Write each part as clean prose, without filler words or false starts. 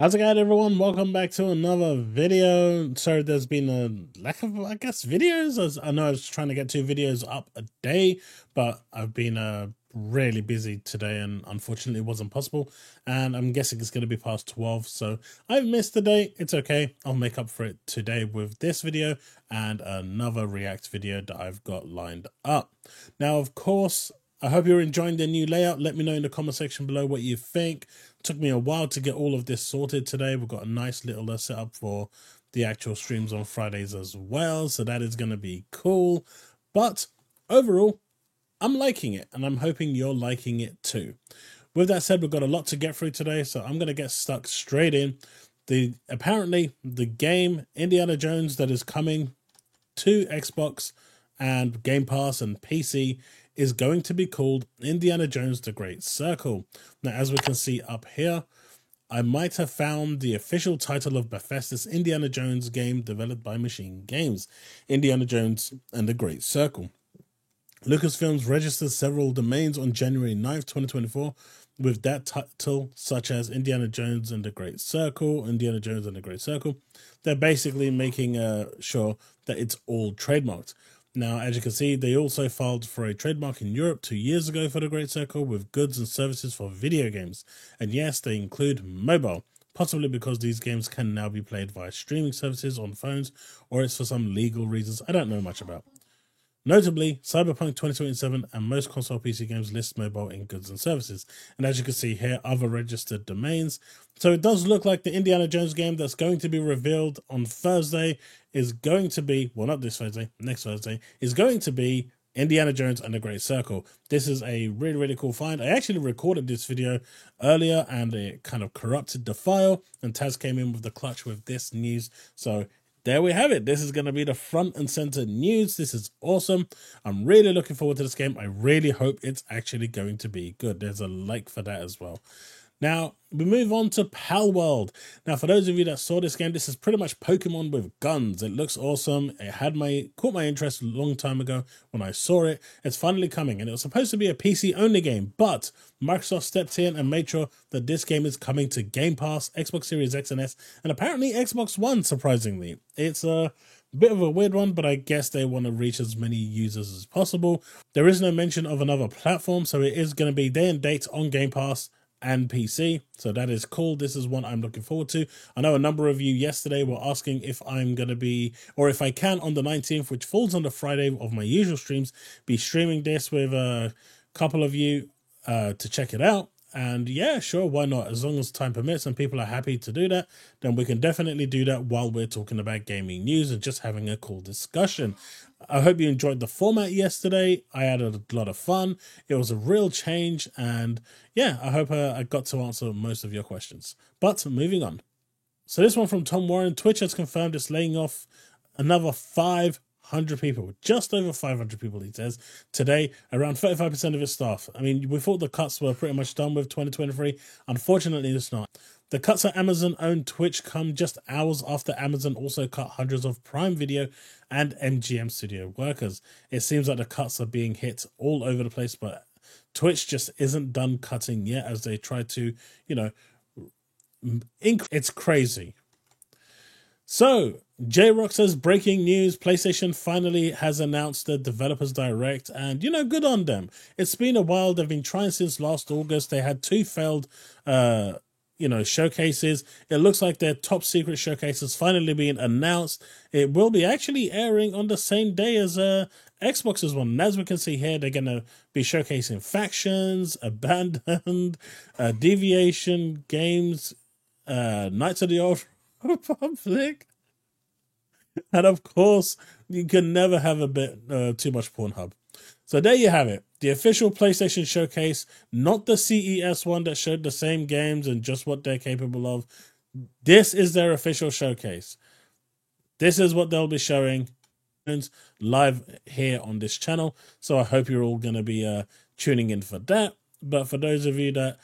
How's it going, everyone? Welcome back to another video. Sorry, there's been a lack of, videos. As I know I was trying to get 2 videos up a day, but I've been really busy today, and unfortunately it wasn't possible. And I'm guessing it's going to be past 12, so I've missed the day. It's okay. I'll make up for it today with this video and another React video that I've got lined up. Now, of course, I hope you're enjoying the new layout. Let me know in the comment section below what you think. It took me a while to get all of this sorted today. We've got a nice little setup for the actual streams on Fridays as well, so that is going to be cool. But overall, I'm liking it, and I'm hoping you're liking it too. With that said, we've got a lot to get through today, so I'm going to get stuck straight in. Apparently, the game Indiana Jones that is coming to Xbox and Game Pass and PC is going to be called Indiana Jones The Great Circle. Now, as we can see up here, I might have found the official title of Bethesda's Indiana Jones game developed by Machine Games, Indiana Jones and The Great Circle. Lucasfilms registered several domains on January 9th, 2024, with that title, such as Indiana Jones and the Great Circle, Indiana Jones and the Great Circle. They're basically making sure that it's all trademarked. Now, as you can see, they also filed for a trademark in Europe 2 years ago for the Great Circle with goods and services for video games. And yes, they include mobile, possibly because these games can now be played via streaming services on phones, or it's for some legal reasons I don't know much about. Notably, Cyberpunk 2077 and most console PC games list mobile in goods and services. And as you can see here, other registered domains. So it does look like the Indiana Jones game that's going to be revealed on Thursday is going to be, well, not this Thursday, next Thursday, is going to be Indiana Jones and the Great Circle. This is a really, really cool find. I actually recorded this video earlier and it kind of corrupted the file, and Taz came in with the clutch with this news. So there we have it. This is going to be the front and center news. This is awesome. I'm really looking forward to this game. I really hope it's actually going to be good. There's a like for that as well. Now, we move on to Palworld. Now, for those of you that saw this game, this is pretty much Pokemon with guns. It looks awesome. It had caught my interest a long time ago when I saw it. It's finally coming, and it was supposed to be a PC-only game, but Microsoft stepped in and made sure that this game is coming to Game Pass, Xbox Series X and S, and apparently Xbox One, surprisingly. It's a bit of a weird one, but I guess they want to reach as many users as possible. There is no mention of another platform, so it is going to be day and date on Game Pass and PC, so that is cool. This is one I'm looking forward to. I know a number of you yesterday were asking if I'm going to be, or if I can on the 19th, which falls on the Friday of my usual streams, be streaming this with a couple of you to check it out. And yeah, sure, why not? As long as time permits and people are happy to do that, then we can definitely do that while we're talking about gaming news and just having a cool discussion. I hope you enjoyed the format yesterday. I had a lot of fun. It was a real change. And yeah, I hope I got to answer most of your questions. But moving on. So this one from Tom Warren. Twitch has confirmed it's laying off another 500 people, just over 500 people, he says, today, around 35% of its staff. I mean, we thought the cuts were pretty much done with 2023. Unfortunately, it's not. The cuts at Amazon-owned Twitch come just hours after Amazon also cut hundreds of Prime Video and MGM Studio workers. It seems like the cuts are being hit all over the place, but Twitch just isn't done cutting yet as they try to, it's crazy. So, J-Rock says, breaking news, PlayStation finally has announced the Developers Direct, and, good on them. It's been a while. They've been trying since last August. They had 2 failed, showcases. It looks like their top secret showcase is finally being announced. It will be actually airing on the same day as Xbox's one. And as we can see here, they're going to be showcasing Factions, Abandoned, Deviation Games, Knights of the Old Republic, and of course, you can never have a bit too much Pornhub. So there you have it. The official PlayStation showcase, not the CES one that showed the same games and just what they're capable of. This is their official showcase. This is what they'll be showing live here on this channel. So I hope you're all going to be tuning in for that. But for those of you that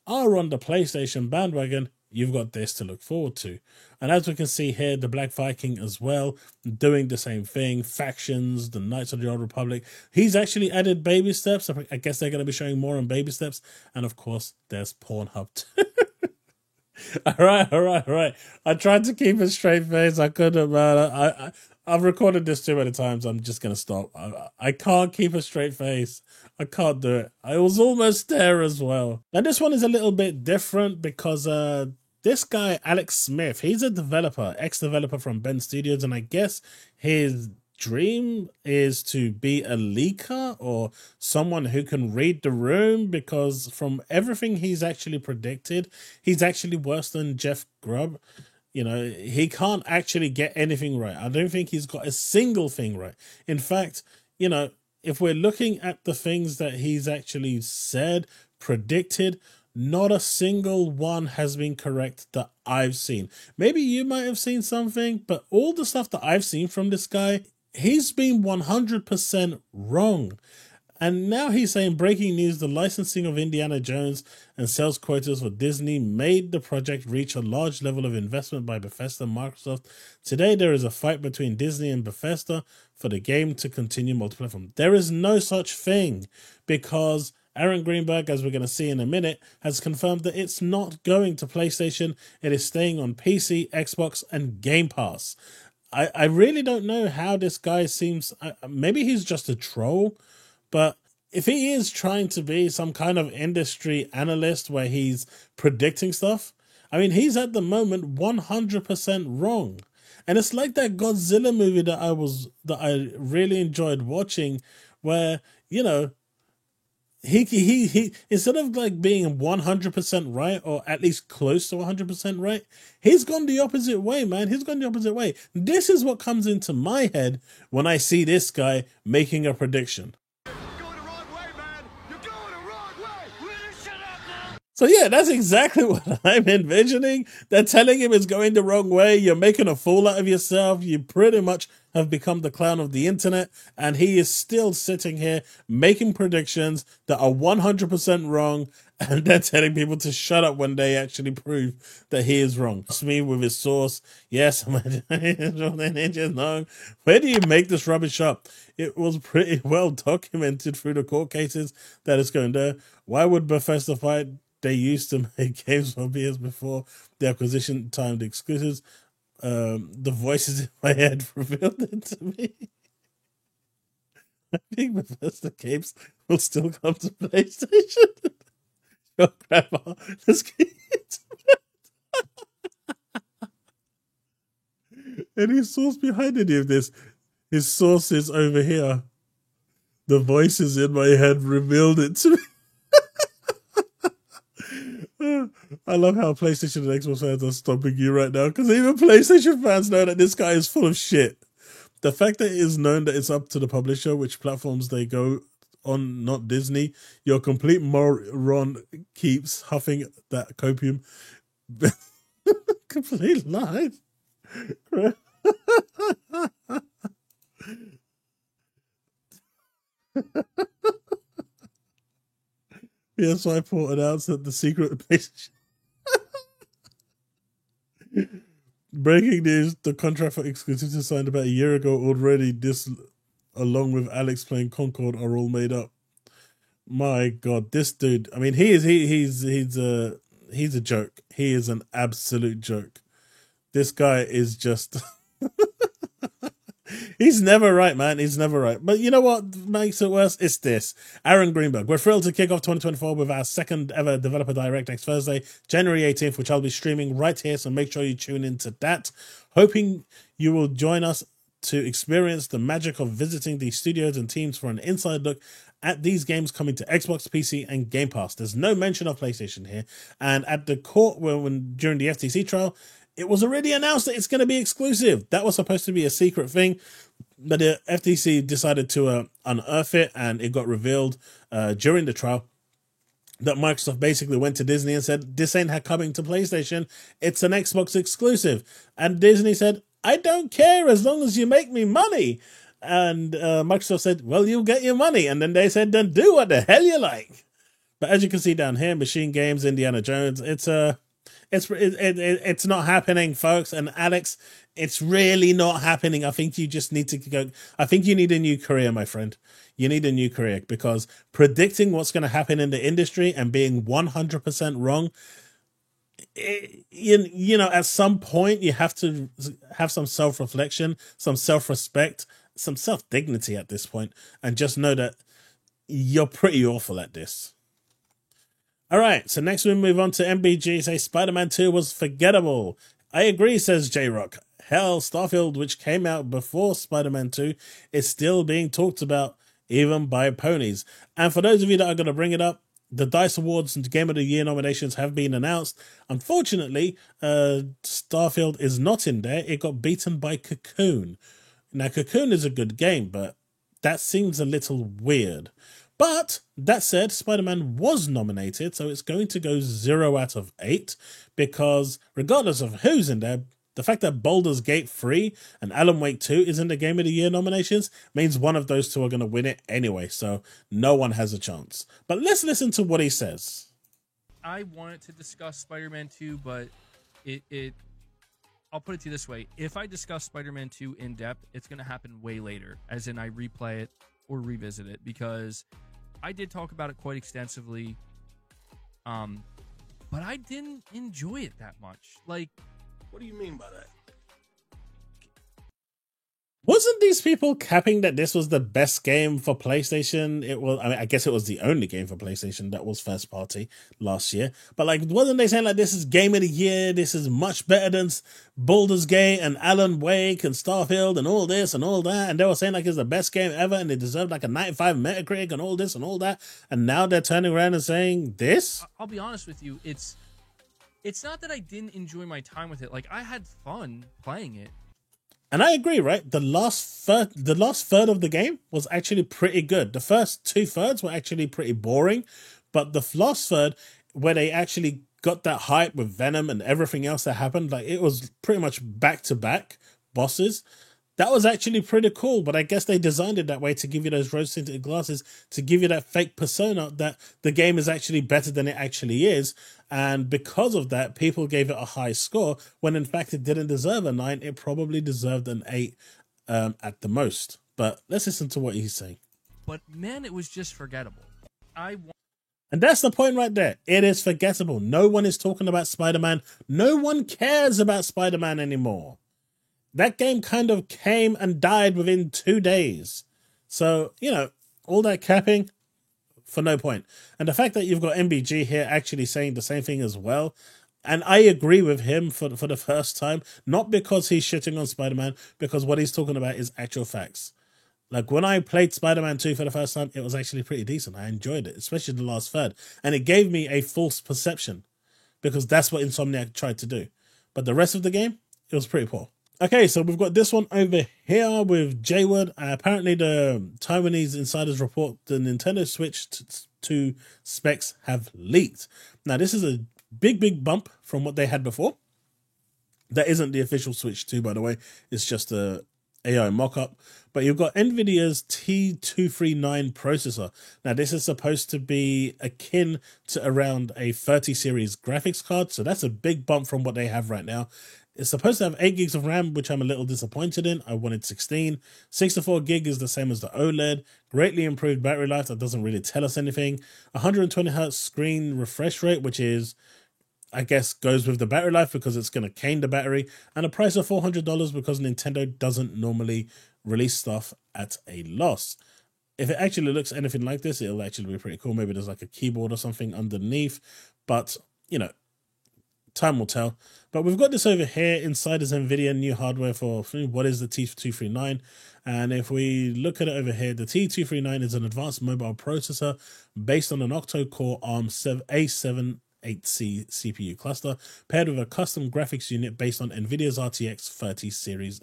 are on the PlayStation bandwagon, you've got this to look forward to. And as we can see here, the Black Viking as well, doing the same thing. Factions, the Knights of the Old Republic. He's actually added baby steps. I guess they're going to be showing more on baby steps. And of course, there's Pornhub too. All right, all right, all right. I tried to keep a straight face. I couldn't, man. I've recorded this too many times. I'm just gonna stop. I can't keep a straight face. I can't do it. I was almost there as well. Now this one is a little bit different because this guy Alex Smith, he's a developer, ex-developer from Ben Studios, and I guess his dream is to be a leaker or someone who can read the room, because from everything he's actually predicted, he's actually worse than Jeff Grubb. You know, he can't actually get anything right. I don't think he's got a single thing right. In fact, you know, if we're looking at the things that he's actually said, predicted, not a single one has been correct that I've seen. Maybe you might have seen something, but all the stuff that I've seen from this guy, he's been 100% wrong. And now he's saying, breaking news, the licensing of Indiana Jones and sales quotas for Disney made the project reach a large level of investment by Bethesda and Microsoft. Today, there is a fight between Disney and Bethesda for the game to continue multi-platform. There is no such thing, because Aaron Greenberg, as we're going to see in a minute, has confirmed that it's not going to PlayStation. It is staying on PC, Xbox, and Game Pass. I really don't know how this guy seems. Maybe he's just a troll. But if he is trying to be some kind of industry analyst where he's predicting stuff, I mean, he's at the moment 100% wrong. And it's like that Godzilla movie that I really enjoyed watching, where, you know, he instead of like being 100% right, or at least close to 100% right, he's gone the opposite way, man. He's gone the opposite way. This is what comes into my head when I see this guy making a prediction. So yeah, that's exactly what I'm envisioning. They're telling him it's going the wrong way. You're making a fool out of yourself. You pretty much have become the clown of the internet. And he is still sitting here making predictions that are 100% wrong. And they're telling people to shut up when they actually prove that he is wrong. Trust me with his source. Yes, where do you make this rubbish up? It was pretty well documented through the court cases that it's going there. Why would Bethesda fight? They used to make games for years before the acquisition timed exclusives. The voices in my head revealed it to me. I think Bethesda games will still come to PlayStation. Oh, Grandma, let's get it. Any source behind any of this? His source is over here. The voices in my head revealed it to me. I love how PlayStation and Xbox fans are stomping you right now, because even PlayStation fans know that this guy is full of shit. The fact that it is known that it's up to the publisher which platforms they go on, not Disney. Your complete moron keeps huffing that copium. Complete lies. PS5 port announced that the secret PlayStation. Breaking news: the contract for exclusivity signed about a year ago already. This, along with Alex playing Concord, are all made up. My God, this dude! I mean, he's a joke. He is an absolute joke. This guy is just. He's never right, man. He's never right. But you know what makes it worse? It's this. Aaron Greenberg. We're thrilled to kick off 2024 with our second ever Developer Direct next Thursday, January 18th, which I'll be streaming right here. So make sure you tune into that. Hoping you will join us to experience the magic of visiting these studios and teams for an inside look at these games coming to Xbox, PC, and Game Pass. There's no mention of PlayStation here. And at the court, during the FTC trial, it was already announced that it's going to be exclusive. That was supposed to be a secret thing, but the FTC decided to unearth it, and it got revealed during the trial that Microsoft basically went to Disney and said, this ain't coming to PlayStation, it's an Xbox exclusive. And Disney said, I don't care as long as you make me money. And Microsoft said, well, you'll get your money. And then they said, then do what the hell you like. But as you can see down here, Machine Games, Indiana Jones, it's not happening, folks. And Alex, it's really not happening. I think you just need to go. I think you need a new career, my friend. You need a new career, because predicting what's going to happen in the industry and being 100% wrong, you know, at some point you have to have some self-reflection, some self-respect, some self-dignity at this point, and just know that you're pretty awful at this. All right, so next we move on to MBG. Say Spider-Man 2 was forgettable. I agree, says J-Rock. Hell, Starfield, which came out before Spider-Man 2, is still being talked about, even by ponies. And for those of you that are going to bring it up, the DICE Awards and Game of the Year nominations have been announced. Unfortunately, Starfield is not in there. It got beaten by Cocoon. Now, Cocoon is a good game, but that seems a little weird. But that said, Spider-Man was nominated, so it's going to go 0 out of 8, because regardless of who's in there, the fact that Baldur's Gate 3 and Alan Wake 2 is in the Game of the Year nominations means one of those two are going to win it anyway, so no one has a chance. But let's listen to what he says. I wanted to discuss Spider-Man 2, but I'll put it to you this way. If I discuss Spider-Man 2 in depth, it's going to happen way later, as in I replay it or revisit it, because I did talk about it quite extensively, but I didn't enjoy it that much. Like, what do you mean by that? Wasn't these people capping that this was the best game for PlayStation? It was, I mean, I guess it was the only game for PlayStation that was first party last year. But like, wasn't they saying like, this is Game of the Year, this is much better than Baldur's Gate and Alan Wake and Starfield and all this and all that? And they were saying like it's the best game ever and it deserved like a 95 Metacritic and all this and all that. And now they're turning around and saying this? I'll be honest with you, it's not that I didn't enjoy my time with it. Like, I had fun playing it. And I agree, right? The last third of the game was actually pretty good. The first 2/3 were actually pretty boring, but the last third, where they actually got that hype with Venom and everything else that happened, like it was pretty much back-to-back bosses. That was actually pretty cool, but I guess they designed it that way to give you those rose-tinted glasses, to give you that fake persona that the game is actually better than it actually is. And because of that, people gave it a high score, when in fact it didn't deserve a 9. It probably deserved an 8 at the most. But let's listen to what he's saying. But man, it was just forgettable. And that's the point right there. It is forgettable. No one is talking about Spider-Man. No one cares about Spider-Man anymore. That game kind of came and died within 2 days. So, you know, all that capping for no point. And the fact that you've got MBG here actually saying the same thing as well, and I agree with him for the first time, not because he's shitting on Spider-Man, because what he's talking about is actual facts. Like, when I played Spider-Man 2 for the first time, it was actually pretty decent. I enjoyed it, especially the last third. And it gave me a false perception, because that's what Insomniac tried to do. But the rest of the game, it was pretty poor. Okay, so we've got this one over here with Jaywood. Apparently, the Taiwanese insiders report the Nintendo Switch 2 specs have leaked. Now, this is a big bump from what they had before. That isn't the official Switch 2, by the way. It's just a AI mock-up. But you've got NVIDIA's T239 processor. Now, this is supposed to be akin to around a 30 series graphics card. So that's a big bump from what they have right now. It's supposed to have 8 gigs of RAM, which I'm a little disappointed in. I wanted 16. 64 gig is the same as the OLED. Greatly improved battery life. That doesn't really tell us anything. 120 Hz screen refresh rate, which is, I guess, goes with the battery life because it's going to cane the battery. And a price of $400 because Nintendo doesn't normally release stuff at a loss. If it actually looks anything like this, it'll actually be pretty cool. Maybe there's like a keyboard or something underneath. But, you know, time will tell. But we've got this over here inside is NVIDIA new hardware for what is the T239. And if we look at it over here, the T239 is an advanced mobile processor based on an octa-core ARM A7 8C CPU cluster paired with a custom graphics unit based on NVIDIA's RTX 30 series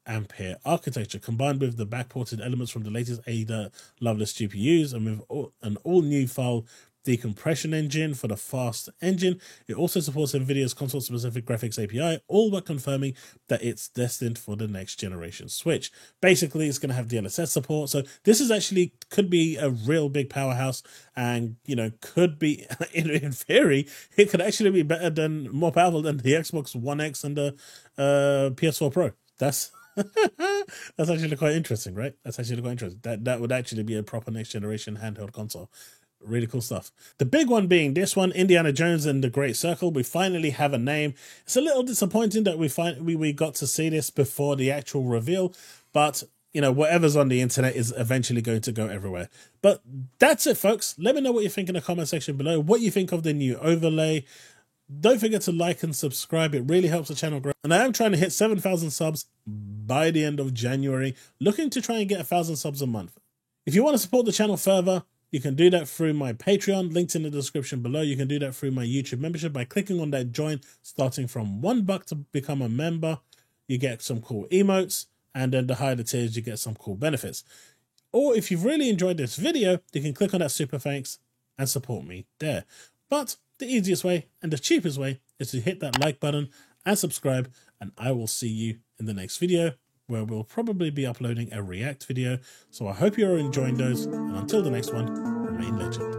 Ampere architecture, combined with the backported elements from the latest Ada Lovelace GPUs and with an all-new file decompression engine for the fast engine. It also supports NVIDIA's console-specific graphics API, all but confirming that it's destined for the next generation Switch. Basically, it's going to have DLSS support, so this is actually could be a real big powerhouse, and you know, could be in theory, it could actually be better than, more powerful than the Xbox One X and the PS4 Pro. That's that's actually quite interesting, right? That's actually quite interesting. That would actually be a proper next generation handheld console. really cool stuff. The big one being this one, Indiana Jones and the Great Circle. We finally have a name. It's a little disappointing that we got to see this before the actual reveal, but you know, whatever's on the internet is eventually going to go everywhere. But that's it, folks. Let me know what you think in the comment section below, what you think of the new overlay. Don't forget to like and subscribe. It really helps the channel grow. And I am trying to hit 7,000 subs by the end of January, looking to try and get 1,000 subs a month. If you want to support the channel further, you can do that through my Patreon, linked in the description below. You can do that through my YouTube membership by clicking on that join, starting from $1 to become a member. You get some cool emotes, and then the higher the tiers, you get some cool benefits. Or if you've really enjoyed this video, you can click on that super thanks and support me there. But the easiest way and the cheapest way is to hit that like button and subscribe, and I will see you in the next video, where we'll probably be uploading a react video. So I hope you're enjoying those, and until the next one, remain legend.